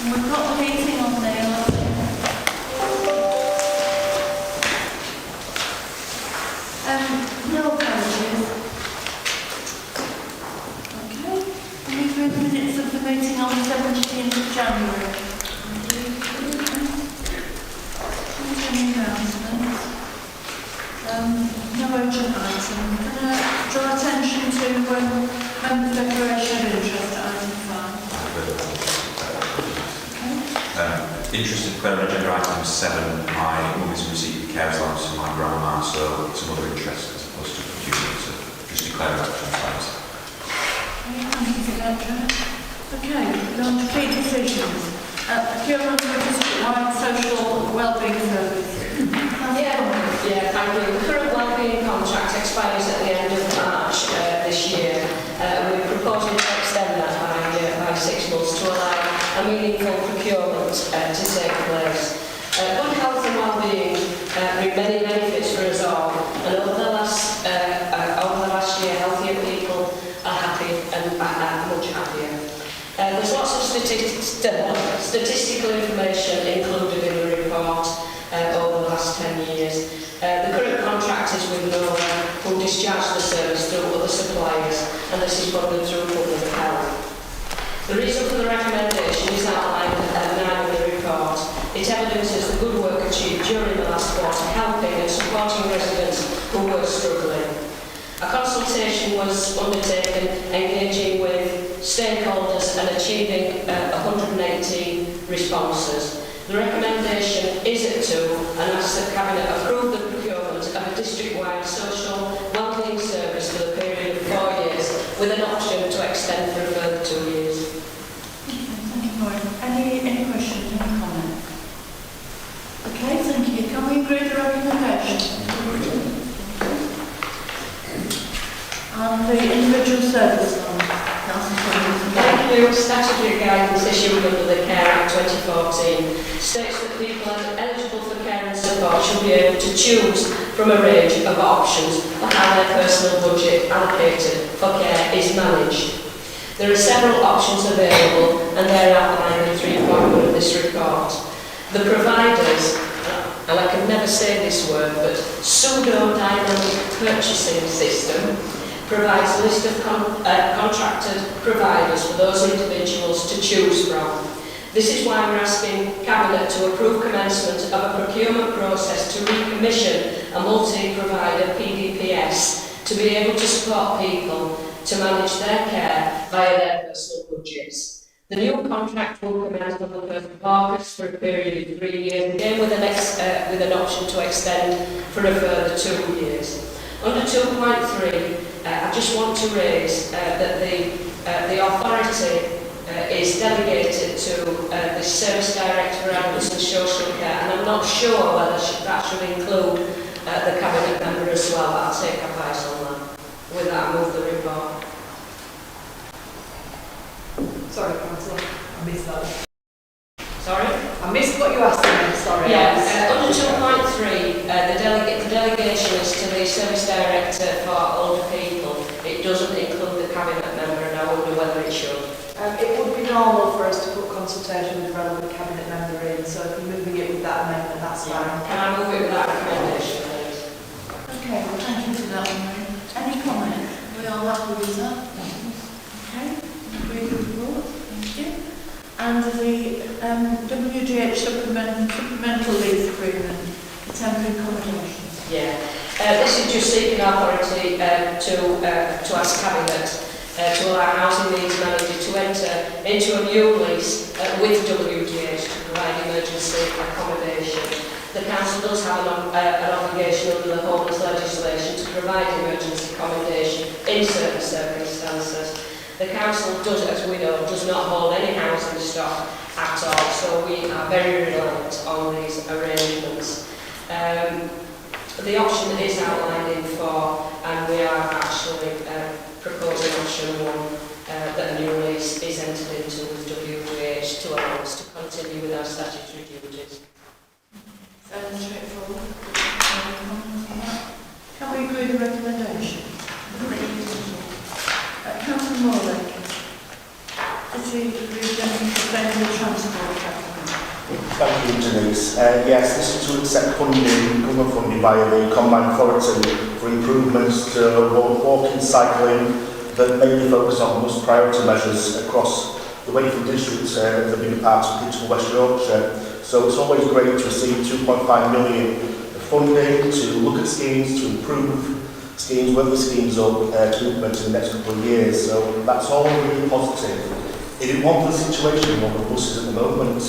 We've got the meeting on there. No apologies. Okay. Can we do the minutes of the meeting on the 17th of January? Any announcements? No urgent item. Can I draw attention to member declaration of interest at item 5? Interested to declare on agenda item 7, my mum is in receipt of care allowance from my grandma, so it's another interest as opposed to duty, so just declare that for thanks. Thank you for that, Janet. Okay, on to key decisions. Procurement of a district-wide social wellbeing service. Yeah, thank you. The current wellbeing contract expires at the end of March this year. We're proposing to extend that by 6 months to allow a meaningful procurement to take place. Good health and wellbeing bring many benefits for us all, and over the last year, healthier people are happy and much happier. There's lots of statistical information included in the report over the last 10 years. The current contract is with Nova, who discharge the service through other suppliers, and this is funded through public health. The reason for the recommendation is outlined at 9 of the report. It evidences the good work achieved during the last quarter, helping and supporting residents who were struggling. A consultation was undertaken, engaging with stakeholders and achieving 118 responses. The recommendation is at 2 and asks that Cabinet approve the procurement of a district-wide social wellbeing service for the period of 4 years, with an option to extend for a further 2 years. Thank you, Maureen. Any questions, any comments? Okay, thank you. Can we agree the recommendation? And the individual service fund. Thank you. Statutory guidance issued under the Care Act 2014 states that people eligible for care and support should be able to choose from a range of options for how their personal budget allocated for care is managed. There are several options available, and they're outlined in 3.1 of this report. The providers, and I can never say this word, but pseudo-dynamic purchasing system provides a list of contracted providers for those individuals to choose from. This is why we're asking Cabinet to approve commencement of a procurement process to recommission a multi-provider PDPS to be able to support people to manage their care via their personal budgets. The new contract will commence on the 1st of August for a period of 3 years, again with an option to extend for a further 2 years. Under 2.3, I just want to raise that the authority is delegated to the Service Director for Adults and Social Care, and I'm not sure whether that should include the Cabinet member as well, but I'll take advice on that. With that, I move the report. Sorry, Councillor, I missed that. Sorry? I missed what you asked me, sorry. Yeah, under 2.3, the delegation is to the Service Director for Older People. It doesn't include the Cabinet member, and I wonder whether it should. It would be normal for us to put consultation with the relevant Cabinet member in, so if you're moving it with that amendment, that's fine. Can I move it with that recommendation, please? Okay, well, thank you for that, Maureen. Any comments? We all happy with that? Okay, agree with the report. Thank you. And the WGH supplemental lease agreement for temporary accommodation. Yeah. This is just seeking authority to ask Cabinet to allow housing needs manager to enter into a new lease with WGH to provide emergency accommodation. The Council does have an obligation under the homeless legislation to provide emergency accommodation in certain circumstances. The Council does, as we know, does not hold any housing stock at all, so we are very reliant on these arrangements. The option is outlined in 4, and we are actually proposing option 1, that a new lease is entered into with WGH to allow us to continue with our statutory duties. Fairly straightforward. Can we agree the recommendation? Councillor Morley. City Region Sustainable Transport. Thank you, Denise. Yes, this is to accept funding, government funding via the Combined Authority for improvements to walking, cycling that mainly focus on most priority measures across the Wakefield district that have been part of Digital West Yorkshire. So it's always great to receive 2.5 million of funding to look at schemes, to improve schemes, whether the schemes up to implement in the next couple of years. So that's all really positive. If it wasn't the situation on the buses at the moment,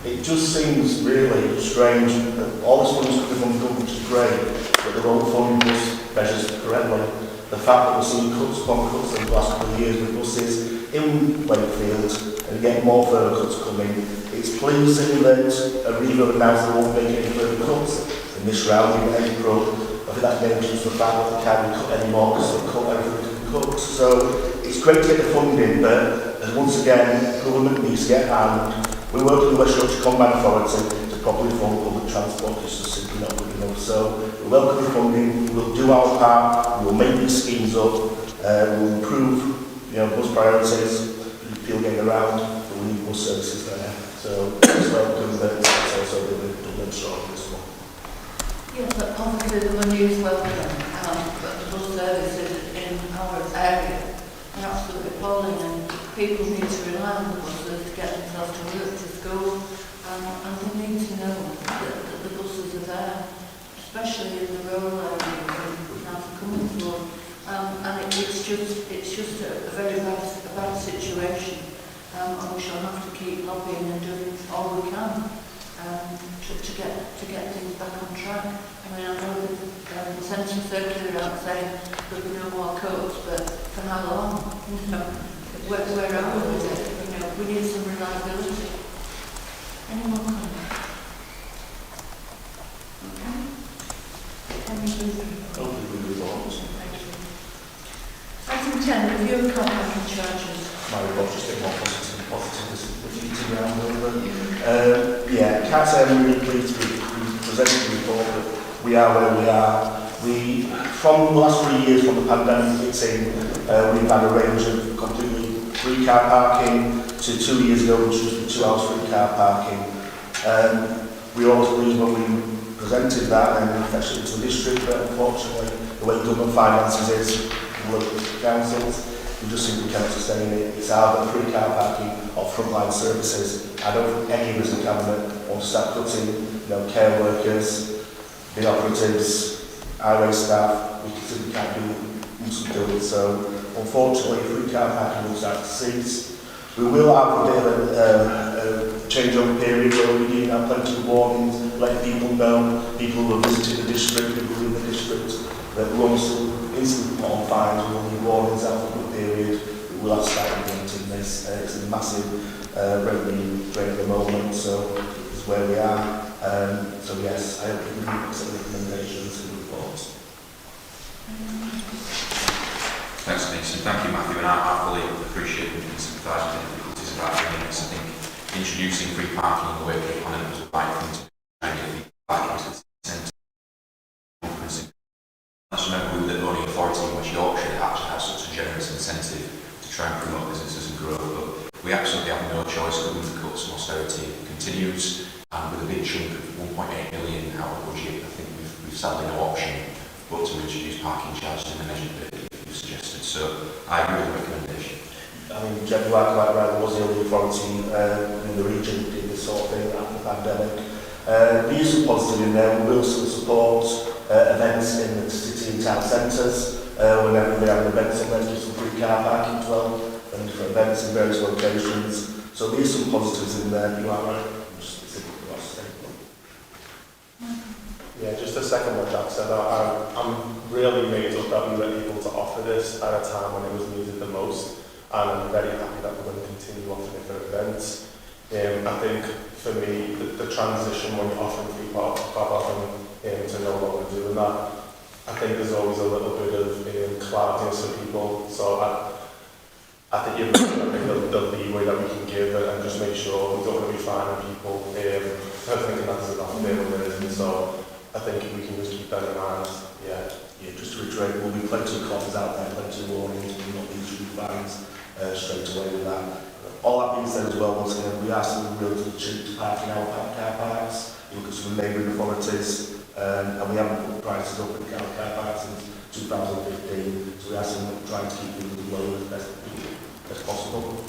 it just seems really strange that all this money is coming from the government, which is great, but they're all funding bus measures correctly. The fact that we're seeing cuts upon cuts in the last couple of years with buses in Wakefield and getting more further cuts coming, it's pleasing that Arriva announced they won't make any further cuts in this round in April. I think that's mainly just the fact that they can't cut any more because they've cut everything they can cut. So it's great to get the funding, but once again, government needs to get a hand. We work with the West Yorkshire Combined Authority to properly fund public transport, it's just simply not good enough. So we welcome the funding, we'll do our part, we'll make these schemes up, we'll improve bus priorities, people getting around, but we need bus services there. So it's welcome that it's also been done short of this one. Yes, but obviously the money is welcome, but the bus services in our area are absolutely appalling, and people need to rely on the buses to get themselves to work, to school, and they need to know that the buses are there, especially in the rural areas and now they're coming through. And it's just a very bad situation, and we shall have to keep lobbying and doing all we can to get things back on track. I mean, I know the Central Circular out saying there'll be no more cuts, but for how long? Where are we with it? We need some reliability. Any more comments? Okay. Can we move on? Thank you. Item 10, review of car parking charges. My report just a bit more positive this meeting round over. Can't say I'm really pleased to be presenting the report, but we are where we are. From the last 3 years from the pandemic hitting, we've had a range of completely free car parking to 2 years ago, which was 2 hours free car parking. We were always pleased when we presented that and fetched it to the district, but unfortunately, the way government finances is, local councils, we just simply cannot sustain it. It's either free car parking or frontline services. I don't think any of us in Cabinet want to start cutting, care workers, bin operatives, highway staff. We simply can't do it, mustn't do it. So, unfortunately, free car parking will start to cease. We will have a bit of a changeover period where we need to have plenty of warnings, let people know, people who have visited the district, people who live in the district, that we won't instantly put on fines, we will need warnings after a good period. We will have to start implementing this. It's a massive revenue drain at the moment, so it's where we are. So yes, I hope we can accept the recommendations in the report. Thanks, Denise, and thank you, Matthew. And I fully appreciate and sympathise with the difficulties about doing this. I think introducing free parking in the Wakefield plan was the right thing to do. And get people back into the centre. Let's remember that the only authority in West Yorkshire that actually has such a generous incentive to try and promote businesses and growth. But we absolutely have no choice other than the cuts and austerity continues. And with a big chunk of 1.8 million out of the budget, I think we've sadly no option but to introduce parking charges in the measure that you've suggested. So I agree with the recommendation. I mean, Jeff, you are quite right, there was the only authority in the region that did this sort of thing after the pandemic. There is some positive in there. We will still support events in the city and town centres. Whenever they have events on there, do some free car parking as well, and different events in various locations. So there is some positives in there. You are right. Yeah, just to second what Jack said, I'm really made up that we were able to offer this at a time when it was needed the most, and I'm very happy that we're going to continue offering it for events. I think for me, the transition when you're offering free car parking to no longer doing that, I think there's always a little bit of cloudiness for people. So I think you're the leeway that we can give and just make sure we don't want to be fining people for thinking that there's enough there when there isn't. So I think we can just keep that in mind. Yeah, just to reiterate, there will be plenty of copies out there, plenty of warnings, we'll not need to fines straight away with that. all that being said as well, once again, we are still relatively cheap to park in our car parks. You look at some of the neighbouring authorities, and we haven't put prices up in our car parks since 2015, so we are still trying to keep things as low as best as possible.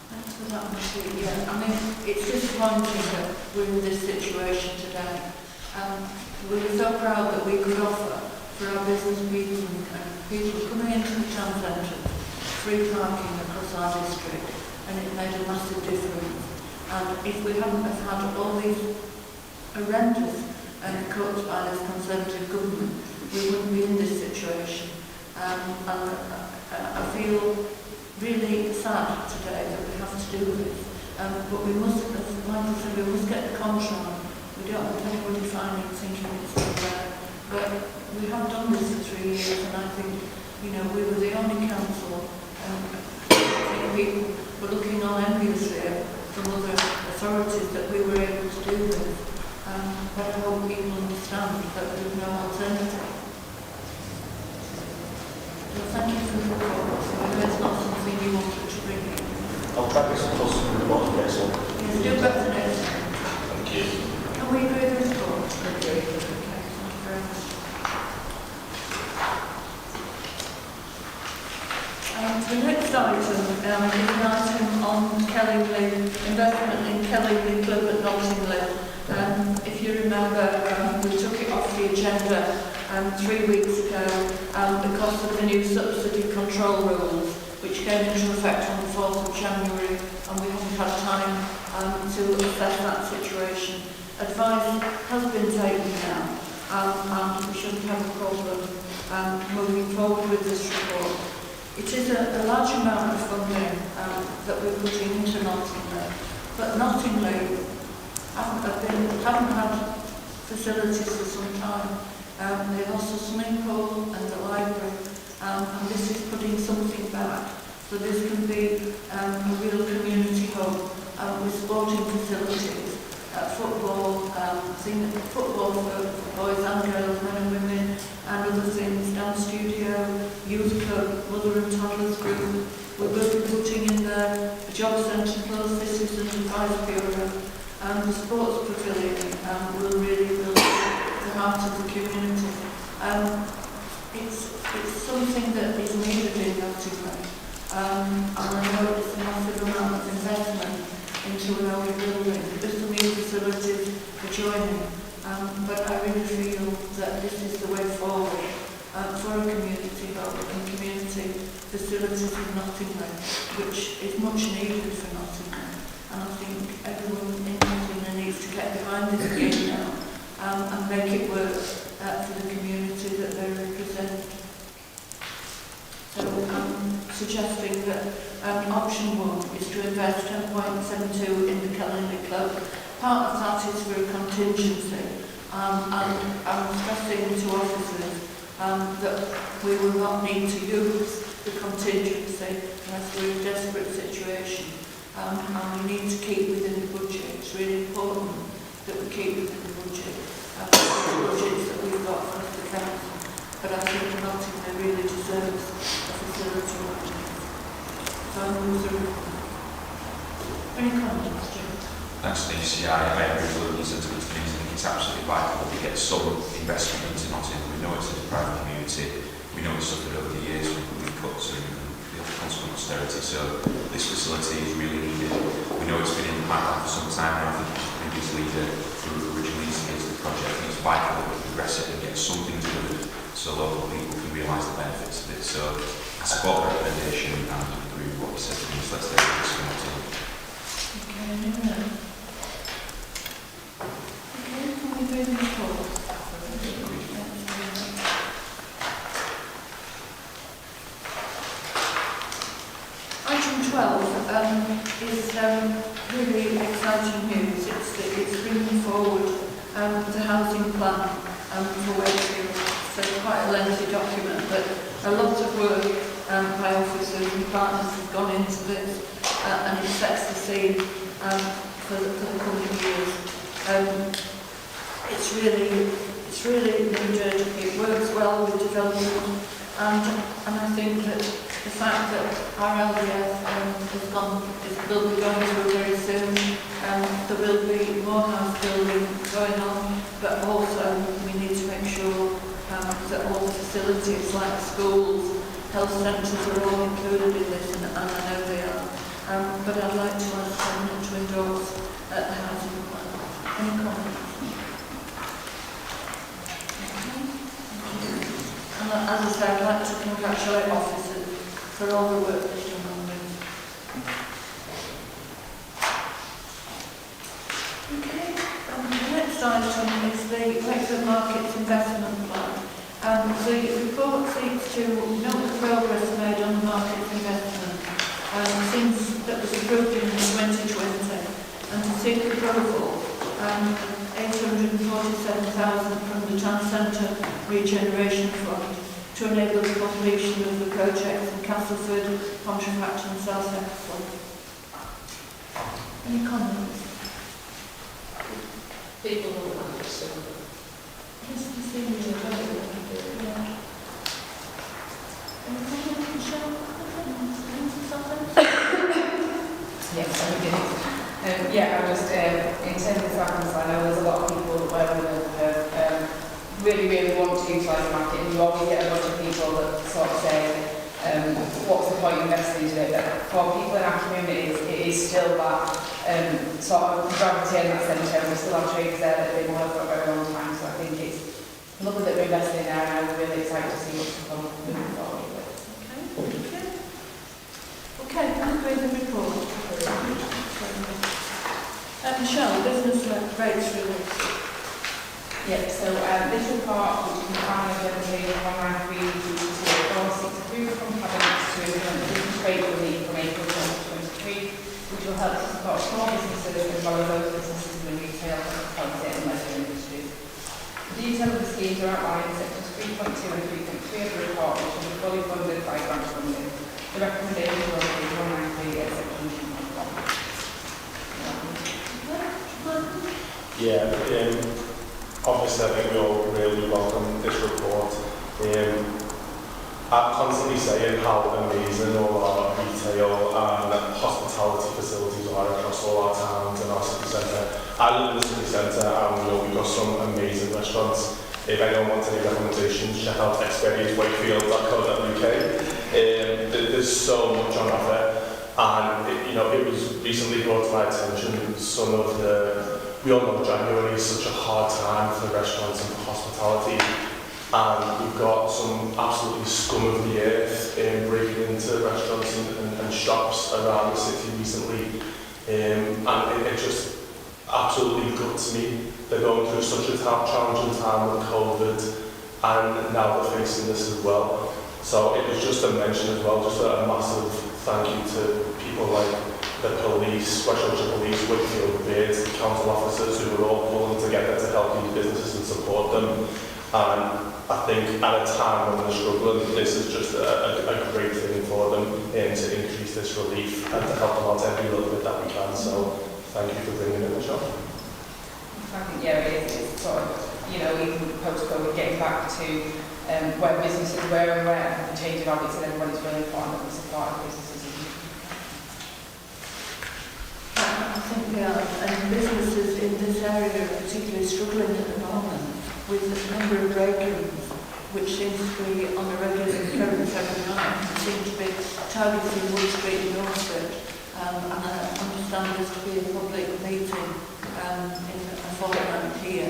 Thanks for that, Matthew. Yeah, I mean, it's disappointing that we're in this situation today. We were so proud that we could offer for our business people and people coming into the town centre free parking across our district, and it made a massive difference. And if we hadn't have had all these horrendous cuts by this Conservative government, we wouldn't be in this situation. And I feel really sad today that we have to do this. But we must, as Michael said, we must get the contract. We don't want anybody finding thinking it's not there. But we have done this for 3 years, and I think, you know, we were the only council, I think people were looking on enviously from other authorities that we were able to do this. But I hope people understand that there's no alternative. So thank you for the report. So I know it's not something you wanted to bring in. I'll try to get some close to the bottom next one. Yes, do better next time. Thank you. Can we agree with the report? Okay, thank you very much. The next item is an item on Kellingley, investment in Kellingley Club at Nottingley. If you remember, we took it off the agenda 3 weeks ago because of the new subsidy control rules, which came into effect on the 4th of January, and we haven't had time to assess that situation. Advice has been taken now, and we shouldn't have a problem moving forward with this report. It is a large amount of funding that we're putting into Nottingley, but Nottingley haven't had facilities for some time. They lost the swimming pool and the library, and this is putting something back. So this can be a real community hub with sporting facilities, football, football for boys and girls, men and women, and other things, dance studio, youth club, mother and toddlers group. We will be putting in there a job centre plus, this is an advice bureau, and the sports pavilion will really build the heart of the community. It's something that is needed in Nottingham, and I know it's a massive amount of investment into an old building. There's some new facilities adjoining, but I really feel that this is the way forward for a community hub and community facilities in Nottingham, which is much needed for Nottingham. And I think everyone in Nottingham needs to get behind this game now and make it work for the community that they represent. So I'm suggesting that option 1 is to invest 10.72 in the Kellingley Club. Part of that is for a contingency, and I'm stressing to officers that we will not need to use the contingency unless we're in a desperate situation, and we need to keep within the budget. It's really important that we keep within the budget, the budgets that we've got across the council. But I think Nottingham really deserves a facility like this. So I move the report. Any comments, Jim? Thanks, Denise. Yeah, I agree with what you said to the things. I think it's absolutely vital that we get some investment into Nottingham. We know it's a deprived community. We know it's suffered over the years from cuts and the consequent austerity. So this facility is really needed. We know it's been in the pipeline for some time now. I think the previous leader who originally instigated the project, and it's vital that we progress it and get something delivered so local people can realise the benefits of it. So I support the recommendation and agree with what you said. Let's take this one to. Okay, can we do the report? Item 12 is really exciting news. It's bringing forward the housing plan for Wakefield. So quite a lengthy document, but a lot of work by officers and partners has gone into this, and it sets the scene for the coming years. It's really needed. It works well with development, and I think that the fact that our LDF will be going through very soon. There will be more house building going on, but also we need to make sure that all the facilities like schools, health centres are all included in this, and I know they are. But I'd like to ask someone to endorse the housing plan. Any comments? And as I said, I'd like to congratulate officers for all the work they've done on this. Okay, the next item is the Wakefield Markets Investment Plan. The report seeks to note the progress made on the markets investment since that was approved in 2020, and to seek approval 847,000 from the Town Centre Regeneration Fund to enable the completion of the projects in Castleford, Pontefract and South Exeter. Any comments? People will understand. Yes, the senior. Yeah. Any comments, Michelle? Yes, I did. I just, in terms of Southlands, I know there's a lot of people where we really want to utilise the market, and you always get a bunch of people that sort of say, what's the point of investing into it? But for people in our communities, it is still that sort of gravity in that centre. We still have traders there that have been there for a very long time, so I think it's lovely that we're investing in there, and I'm really excited to see what's to come moving forward. Okay, can I read the report? Michelle, business rates release. Yep, so this report, which you can find on the page 193 from Cabinet to implement business rate relief from April 2023, which will help to support small businesses as well as those businesses in the retail, hospitality and leisure industries. The details of the schemes are outlined in sections 3.2 and 3.3 of the report, which will be fully funded by grant funding. The recommendation will be 193 at section 2.1. Yeah, obviously I think we all really welcome this report. I'm constantly saying how amazing all our retail and hospitality facilities are across all our towns and our city centre. I live in the city centre and we've got some amazing restaurants. If anyone wants any recommendations, check out experiencewakefield.co.uk. There's so much on offer, and it was recently brought to my attention we all know January is such a hard time for restaurants and for hospitality, and we've got some absolutely scum of the earth breaking into restaurants and shops around the city recently, and it just absolutely guts me. They're going through such a challenging time with COVID, and now they're facing this as well. So it was just a mention as well, just a massive thank you to people like the police, West Yorkshire Police, Wakefield, Beards, the council officers who were all pulling together to help these businesses and support them. And I think at a time when they're struggling, this is just a great thing for them to increase this relief and to help them out every little bit that we can. So thank you for bringing it, Michelle. I think, it's sort of, even post-COVID, getting back to where businesses were and where the change of habits and everybody's really important that we support our businesses. I think we are, and businesses in this area are particularly struggling at the moment with the number of break-ins, which seems to be on a regular occurrence every night. It seems to be targeting Wood Street and North Street, and I understand there's to be a public meeting in a fortnight here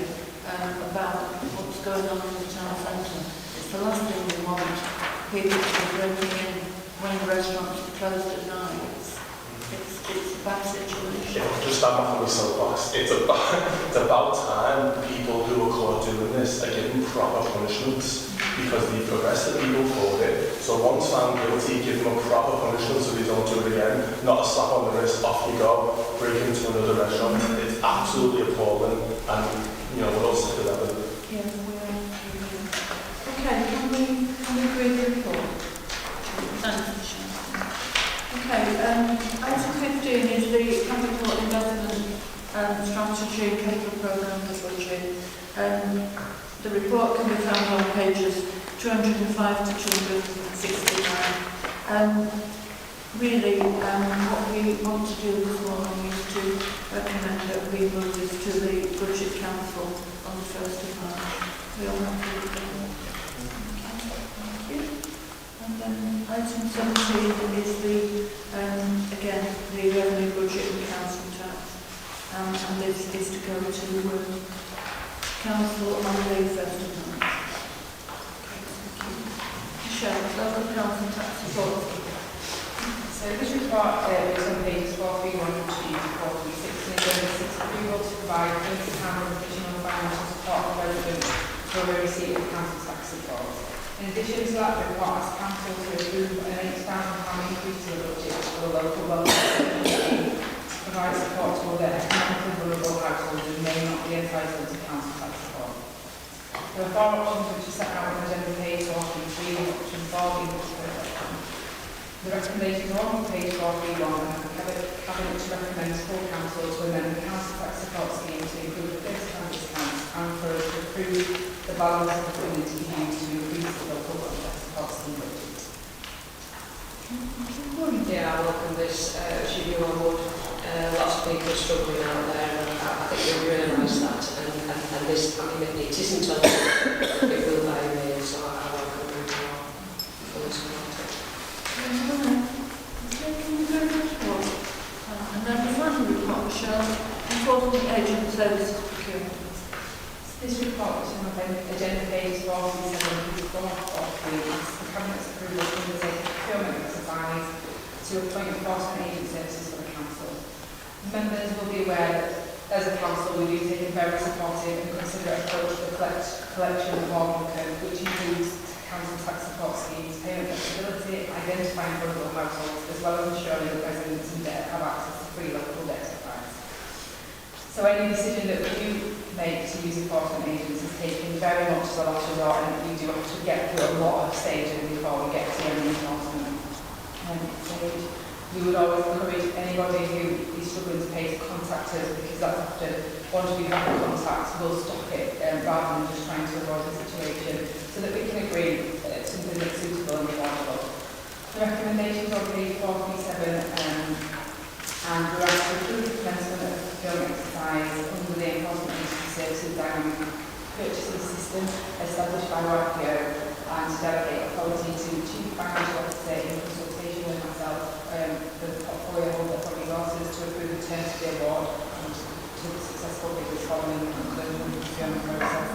about what's going on in the town centre. It's the last thing we want, people to be breaking in when restaurants are closed at night. It's a bad situation. Just stand back on my soapbox. It's about time people who are caught doing this are given proper punishments, because they've arrested people for it. So once found guilty, give them a proper punishment so they don't do it again. Not a slap on the wrist, off you go, break into another restaurant. It's absolutely appalling, and we're all sick of that. Yeah, we are. Okay, can we agree the report? Thanks, Michelle. Okay, item 15 is the capital investment strategy capital programme for budget. The report can be found on pages 205 to 269. Really, what we want to do this morning is to recommend that we move this to the Budget Council on the 1st of March. We all have to look at that. Thank you. And then item 17 is the, again, the revenue budget and council tax. And this is to go to council on the 1st of March. Okay, thank you. Michelle, local council tax support. So this report is on pages 431 to 436 and agenda 6 approval to provide £30 additional financial support for residents for the receipt of council tax support. In addition to that, the report has council to approve an £8,000 increase to the budget for the local welfare scheme to provide support to other economically vulnerable households who may not be entitled to council tax support. There are 4 options which are set out on agenda page 433, option 4 being the The recommendations are on page 431 and the Cabinet to recommend to full council to amend the council tax support scheme to include the £30 discounts and for us to approve the balance of the funding to be used to increase the local tax support scheme budget. Yeah, I welcome this. Should you on board, lots of people struggling out there, and I think we realise that. And this, I mean, it isn't on it will by me, so I welcome it fully support it. And then the final report, Michelle, enforcement agent services procurement. This report, which is on agenda page 447, is the Cabinet's approval to undertake a procurement exercise to appoint enforcement agent services for the council. Members will be aware that as a council we do take a very supportive and considerate approach to the collection of law income, which includes council tax support schemes, payment flexibility, identifying vulnerable households, as well as ensuring that residents in debt have access to free local debt advice. So any decision that we do make to use enforcement agents is taken very much as a last resort, and we do have to get through a lot of stages before we get to any enforcement stage. We would always encourage anybody who is struggling to pay to contact us, because that's often, once we have the contact, we'll stop it rather than just trying to avoid the situation, so that we can agree something that's suitable and affordable. The recommendations on page 437 and we're asked to approve the commencement of the procurement exercise under the Enforcement Agency Services Dynamic Purchasing System established by WAPIO, and to delegate authority to the Chief Financial Officer in consultation with myself, the portfolio holder for resources, to approve the terms of the award and to the successful bidders following the conclusion of the procurement process.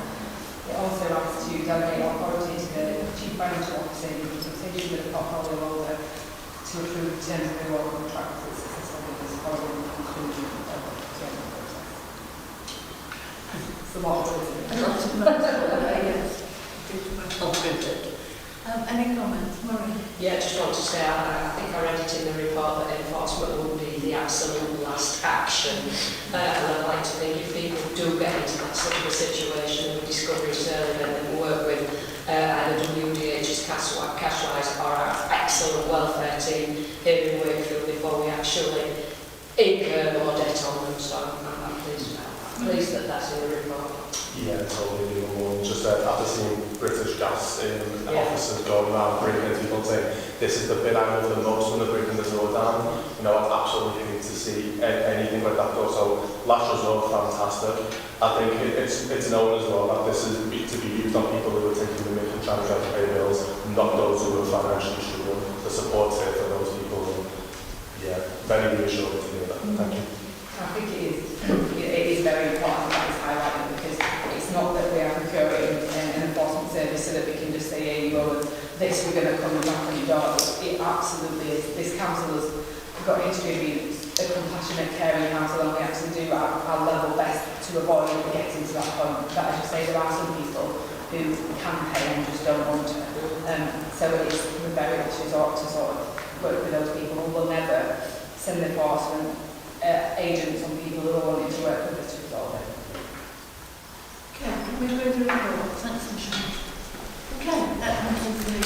It also asks to delegate authority to the Chief Financial Officer in consultation with the portfolio holder to approve the terms of the award contract for the successful bidders following the conclusion of the procurement process. It's a lot of Yes. Any comments, Maureen? Yeah, I just want to say, I think I read it in the report that enforcement would be the absolute last action. And I'd like to think if people do get into that sort of a situation, we discover it early and then work with either WDH's Cashwise or our excellent welfare team here in Wakefield before we actually incur more debt on them. So I'm pleased about that. I'm pleased that that's in the report. Yeah, totally. Just after seeing British Gas officers going around breaking people saying, this is the bit I love the most when they're breaking the door down. You know, I absolutely hate to see anything like that go. So last resort, fantastic. I think it's known as well that this is to be used on people who are taking the mick and trying to pay bills, not those who are financially struggling. The support's here for those people. And, yeah, very reassuring to hear that. Thank you. I think it is very important that it's highlighted, because it's not that we are procuring an enforcement service so that we can just say, here you go, and this we're going to come and knock on your door. It absolutely is. This council has got a history of being a compassionate, caring council, and we actually do our level best to avoid getting to that point. But as you say, there are some people who can pay and just don't want to. So it's a very much resort to sort of work with those people who will never send enforcement agents on people who are wanting to work with us to resolve it. Okay, we've read the report. Thanks, Michelle. Okay, that comes into the